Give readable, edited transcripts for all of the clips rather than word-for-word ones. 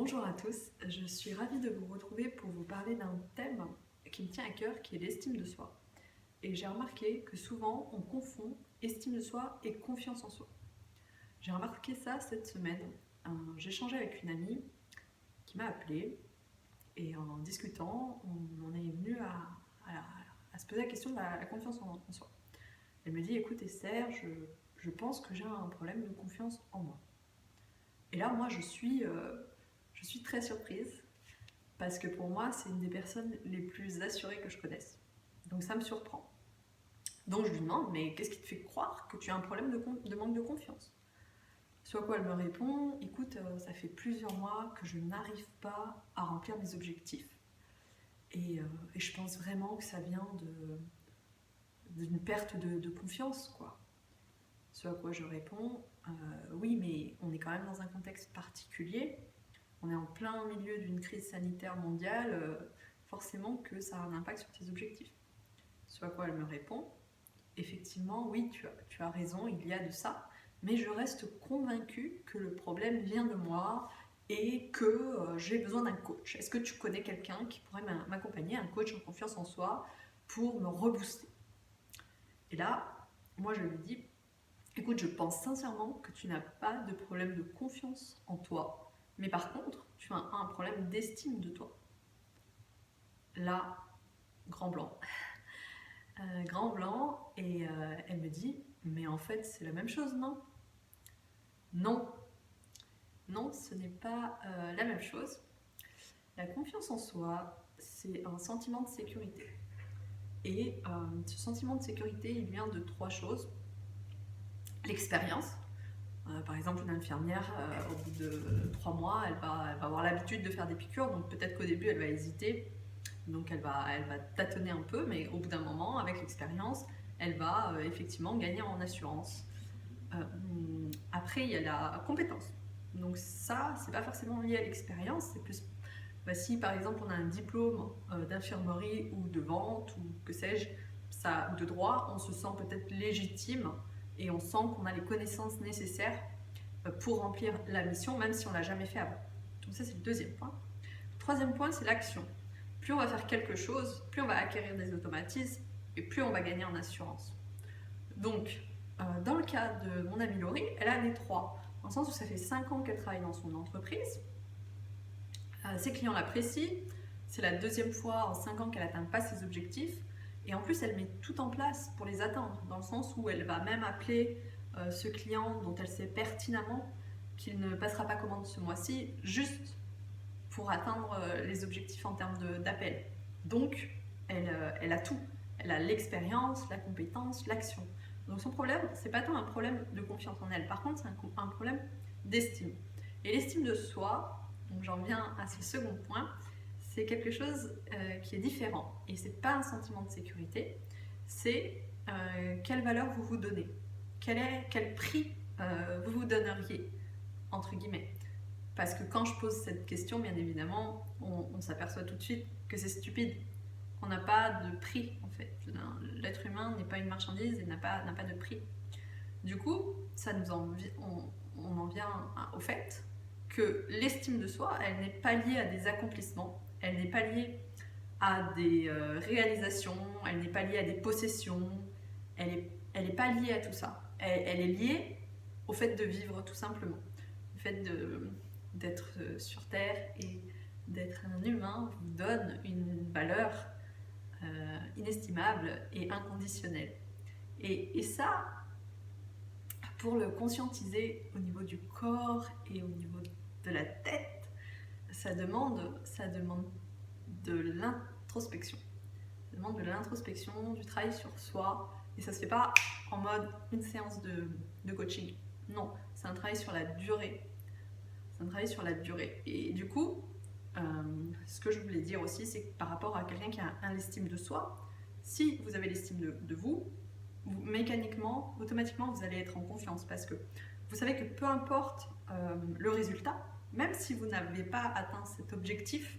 Bonjour à tous, je suis ravie de vous retrouver pour vous parler d'un thème qui me tient à cœur, qui est l'estime de soi. Et j'ai remarqué que souvent on confond estime de soi et confiance en soi. J'ai remarqué ça cette semaine. J'échangeais avec une amie qui m'a appelée et en discutant, on en est venu à se poser la question de la confiance en soi. Elle me dit, écoute Esther, je pense que j'ai un problème de confiance en moi. Et là, moi, je suis très surprise parce que pour moi, c'est une des personnes les plus assurées que je connaisse. Donc ça me surprend. Donc je lui demande, mais qu'est-ce qui te fait croire que tu as un problème de manque de confiance? Soit quoi, elle me répond, écoute, ça fait plusieurs mois que je n'arrive pas à remplir mes objectifs. Et je pense vraiment que ça vient d'une perte de confiance, quoi. Ce à quoi je réponds, oui, mais on est quand même dans un contexte particulier. On est en plein milieu d'une crise sanitaire mondiale, forcément que ça a un impact sur tes objectifs. Ce à quoi elle me répond, effectivement, oui, tu as raison, il y a de ça, mais je reste convaincue que le problème vient de moi et que j'ai besoin d'un coach. Est-ce que tu connais quelqu'un qui pourrait m'accompagner, un coach en confiance en soi, pour me rebooster? Et là, moi je lui dis, écoute, je pense sincèrement que tu n'as pas de problème de confiance en toi, mais par contre, tu as un problème d'estime de toi. Là, grand blanc. Grand blanc, et elle me dit, mais en fait, c'est la même chose, non? Non, non, ce n'est pas la même chose. La confiance en soi, c'est un sentiment de sécurité. Et ce sentiment de sécurité, il vient de trois choses. L'expérience. Par exemple, une infirmière, au bout de 3 mois, elle va avoir l'habitude de faire des piqûres, donc peut-être qu'au début, elle va hésiter, donc elle va tâtonner un peu, mais au bout d'un moment, avec l'expérience, elle va effectivement gagner en assurance. Après, il y a la compétence. Donc ça, c'est pas forcément lié à l'expérience, c'est plus si par exemple on a un diplôme d'infirmerie ou de vente ou que sais-je, ou de droit, on se sent peut-être légitime et on sent qu'on a les connaissances nécessaires pour remplir la mission, même si on l'a jamais fait avant. Donc ça, c'est le deuxième point. Le troisième point, c'est l'action. Plus on va faire quelque chose, plus on va acquérir des automatismes et plus on va gagner en assurance. Donc, dans le cas de mon amie Laurie, elle a les trois, dans le sens où ça fait 5 ans qu'elle travaille dans son entreprise. Ses clients l'apprécient, c'est la deuxième fois en 5 ans qu'elle n'atteint pas ses objectifs, et en plus elle met tout en place pour les atteindre, dans le sens où elle va même appeler ce client dont elle sait pertinemment qu'il ne passera pas commande ce mois-ci, juste pour atteindre les objectifs en termes d'appel. Donc elle a tout, elle a l'expérience, la compétence, l'action. Donc son problème, c'est pas tant un problème de confiance en elle, par contre c'est un problème d'estime. Et l'estime de soi, donc j'en viens à ce second point, c'est quelque chose qui est différent. Et c'est pas un sentiment de sécurité, c'est quelle valeur vous vous donnez, quel prix vous vous donneriez, entre guillemets. Parce que quand je pose cette question, bien évidemment, on s'aperçoit tout de suite que c'est stupide, qu'on n'a pas de prix en fait. L'être humain n'est pas une marchandise et n'a pas de prix. Du coup, on en vient au fait que l'estime de soi, elle n'est pas liée à des accomplissements, elle n'est pas liée à des réalisations, elle n'est pas liée à des possessions, elle n'est pas liée à tout ça. Elle est liée au fait de vivre tout simplement. Le fait d'être sur Terre et d'être un humain vous donne une valeur inestimable et inconditionnelle. Et ça, pour le conscientiser au niveau du corps et au niveau de la tête, ça demande de l'introspection. Ça demande de l'introspection, du travail sur soi, et ça se fait pas en mode une séance de coaching. Non, c'est un travail sur la durée. C'est un travail sur la durée. Et du coup, ce que je voulais dire aussi, c'est que par rapport à quelqu'un qui a un estime de soi, si vous avez l'estime de vous, mécaniquement, automatiquement, vous allez être en confiance parce que vous savez que peu importe le résultat, même si vous n'avez pas atteint cet objectif,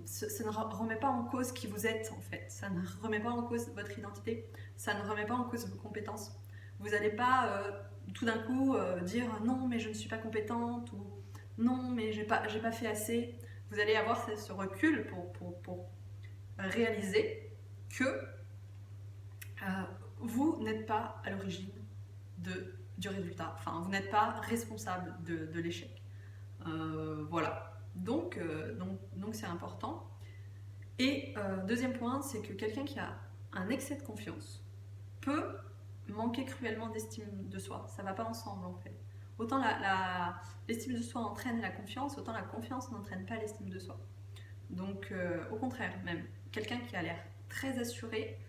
ça ne remet pas en cause qui vous êtes en fait, ça ne remet pas en cause votre identité, ça ne remet pas en cause vos compétences. Vous n'allez pas tout d'un coup dire non mais je ne suis pas compétente ou non mais j'ai pas fait assez, vous allez avoir ce recul pour réaliser que vous n'êtes pas à l'origine du résultat, enfin vous n'êtes pas responsable de l'échec. Voilà, donc c'est important. Et deuxième point, c'est que quelqu'un qui a un excès de confiance peut manquer cruellement d'estime de soi. Ça va pas ensemble en fait. Autant l'estime de soi entraîne la confiance, autant la confiance n'entraîne pas l'estime de soi. Donc au contraire même, quelqu'un qui a l'air très assuré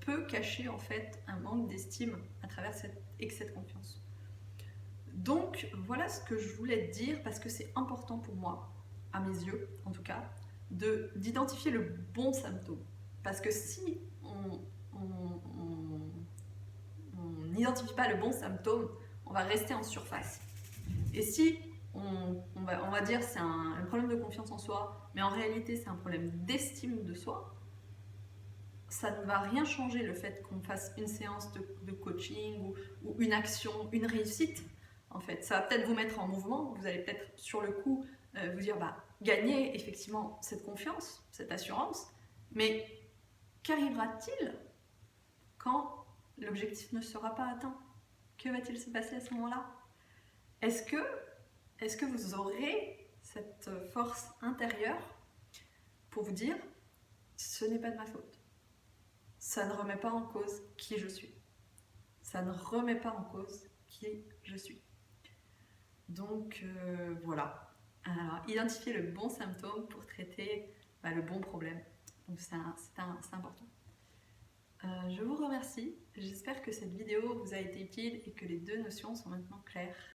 peut cacher en fait un manque d'estime à travers cet excès de confiance. Donc voilà ce que je voulais te dire parce que c'est important pour moi, à mes yeux en tout cas, d'identifier le bon symptôme. Parce que si on n'identifie pas le bon symptôme, on va rester en surface. Et si on va dire c'est un problème de confiance en soi, mais en réalité c'est un problème d'estime de soi, ça ne va rien changer le fait qu'on fasse une séance de coaching ou une action, une réussite. En fait, ça va peut-être vous mettre en mouvement, vous allez peut-être sur le coup vous dire gagner effectivement cette confiance, cette assurance, mais qu'arrivera-t-il quand l'objectif ne sera pas atteint? Que va-t-il se passer à ce moment-là? Est-ce que vous aurez cette force intérieure pour vous dire ce n'est pas de ma faute? Ça ne remet pas en cause qui je suis. Ça ne remet pas en cause qui je suis. Donc voilà. Alors, identifier le bon symptôme pour traiter le bon problème. Donc c'est important. Je vous remercie. J'espère que cette vidéo vous a été utile et que les deux notions sont maintenant claires.